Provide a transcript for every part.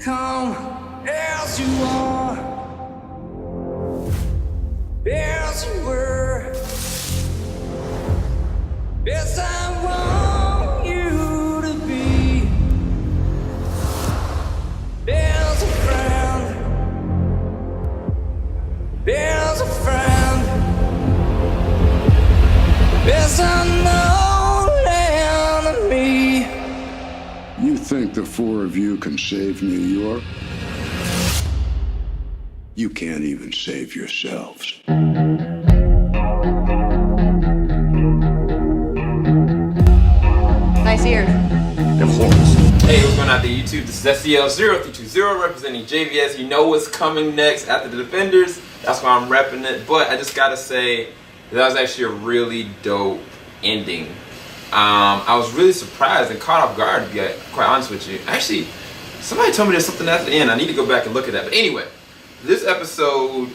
Come as you are, as you were. Yes, I want you to be. There's a friend. There's a friend. There's a known enemy. You think the four of you can save New York? You can't even save yourselves. Nice ear. Of course. Hey, what's going on to YouTube? This is SCL0320 representing JVS. You know what's coming next after the Defenders. That's why I'm repping it. But I just gotta say, that was actually a really dope ending. I was really surprised and caught off guard, to be quite honest with you. Actually, somebody told me there's something at the end. I need to go back and look at that. But anyway, this episode,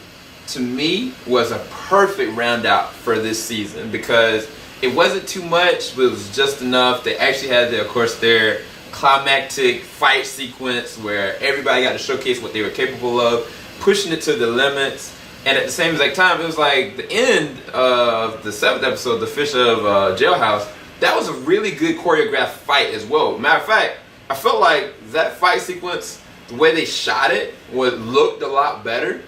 to me, was a perfect round out for this season because it wasn't too much, but it was just enough. They actually had, of course, their climactic fight sequence where everybody got to showcase what they were capable of, pushing it to the limits. And at the same exact time, it was like the end of the 7th episode, The Fish of Jailhouse. That was a really good choreographed fight as well. Matter of fact, I felt like that fight sequence, the way they shot it, looked a lot better.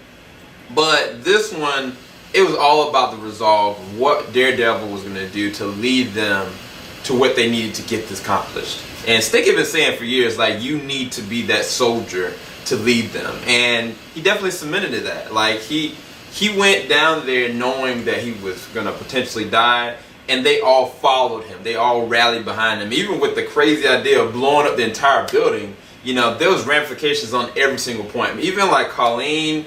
But this one, it was all about the resolve, what Daredevil was going to do to lead them to what they needed to get this accomplished. And Stick had been saying for years, like, you need to be that soldier to lead them. And he definitely cemented that. Like, he went down there knowing that he was going to potentially die. And they all followed him. They all rallied behind him. Even with the crazy idea of blowing up the entire building, you know, there was ramifications on every single point. Even like Colleen,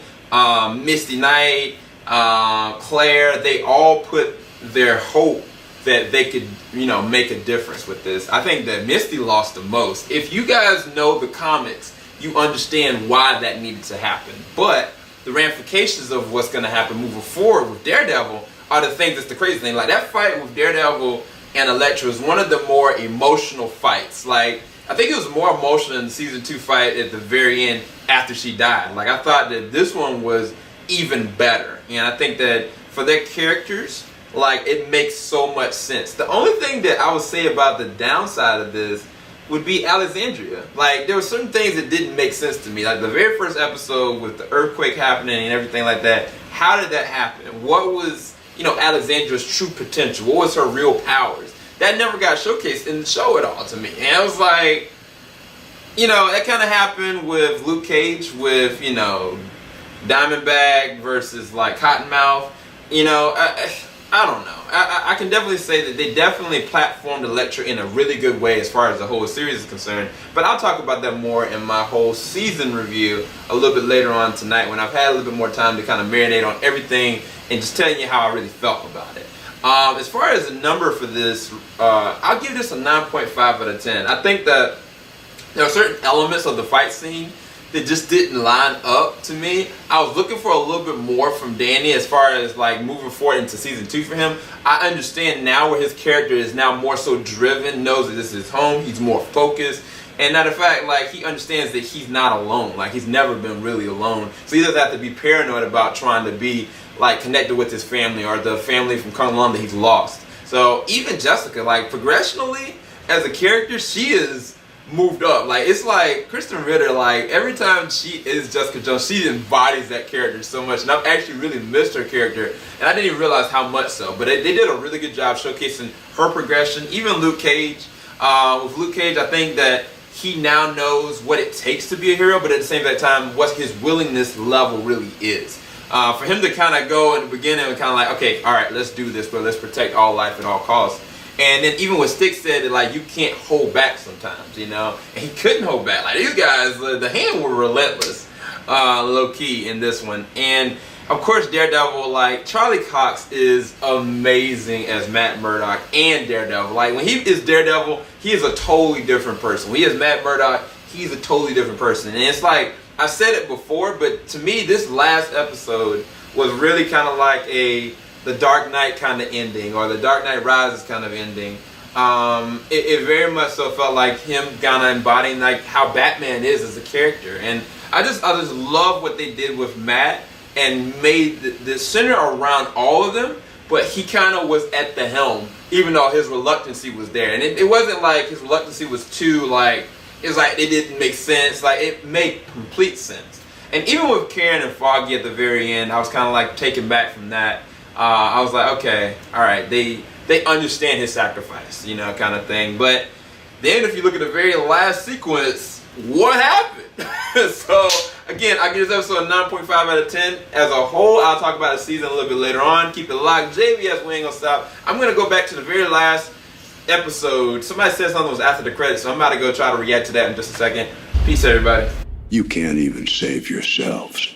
Misty Knight, Claire, they all put their hope that they could, you know, make a difference with this. I think that Misty lost the most. If you guys know the comics, you understand why that needed to happen. But the ramifications of what's going to happen moving forward with Daredevil are the things that's the crazy thing. Like that fight with Daredevil and Elektra was one of the more emotional fights. Like, I think it was more emotional in the season 2 fight at the very end after she died. Like, I thought that this one was even better. And I think that for their characters, like, it makes so much sense. The only thing that I would say about the downside of this would be Alexandria. Like, there were certain things that didn't make sense to me. Like the very first episode with the earthquake happening and everything like that. How did that happen? What was, you know, Alexandra's true potential? What was her real powers? That never got showcased in the show at all to me. And I was like, you know, that kind of happened with Luke Cage, with, you know, Diamondback versus like Cottonmouth. You know, I don't know. I can definitely say that they definitely platformed Elektra in a really good way as far as the whole series is concerned. But I'll talk about that more in my whole season review a little bit later on tonight when I've had a little bit more time to kind of marinate on everything and just telling you how I really felt about it. As far as the number for this, I'll give this a 9.5 out of 10. I think that there are certain elements of the fight scene that just didn't line up to me. I was looking for a little bit more from Danny as far as like moving forward into season 2 for him. I understand now where his character is now more so driven, knows that this is his home, he's more focused. And matter of fact, like, he understands that he's not alone. Like, he's never been really alone. So he doesn't have to be paranoid about trying to be like connected with his family or the family from Kunlun that he's lost. So even Jessica, like, progressionally as a character, she is moved up. Like, it's like Kristen Ritter, like, every time she is Jessica Jones, she embodies that character so much. And I've actually really missed her character, and I didn't even realize how much so. But they did a really good job showcasing her progression. Even Luke Cage. With Luke Cage, I think that he now knows what it takes to be a hero, but at the same time, what his willingness level really is. For him to kind of go in the beginning and kind of like, okay, all right, let's do this, but let's protect all life at all costs. And then even what Stick said, that like, you can't hold back sometimes, you know? And he couldn't hold back. Like, these guys, the hand were relentless, low-key in this one. And of course, Daredevil, like, Charlie Cox is amazing as Matt Murdock and Daredevil. Like, when he is Daredevil, he is a totally different person. When he is Matt Murdock, he's a totally different person. And it's like, I said it before, but to me, this last episode was really kind of like the Dark Knight kind of ending, or the Dark Knight Rises kind of ending, It very much so felt like him kind of embodying like how Batman is as a character, and I just love what they did with Matt and made the center around all of them, but he kind of was at the helm, even though his reluctancy was there, and it wasn't like his reluctancy was too like it's like it didn't make sense, like it made complete sense. And even with Karen and Foggy at the very end, I was kind of like taken back from that. I was like, okay, all right, they understand his sacrifice, you know, kind of thing. But then if you look at the very last sequence, what happened? So again, I give this episode a 9.5 out of 10. As a whole, I'll talk about the season a little bit later on. Keep it locked. JVS, we ain't gonna stop. I'm gonna go back to the very last episode. Somebody said something was after the credits, so I'm about to go try to react to that in just a second. Peace, everybody. You can't even save yourselves.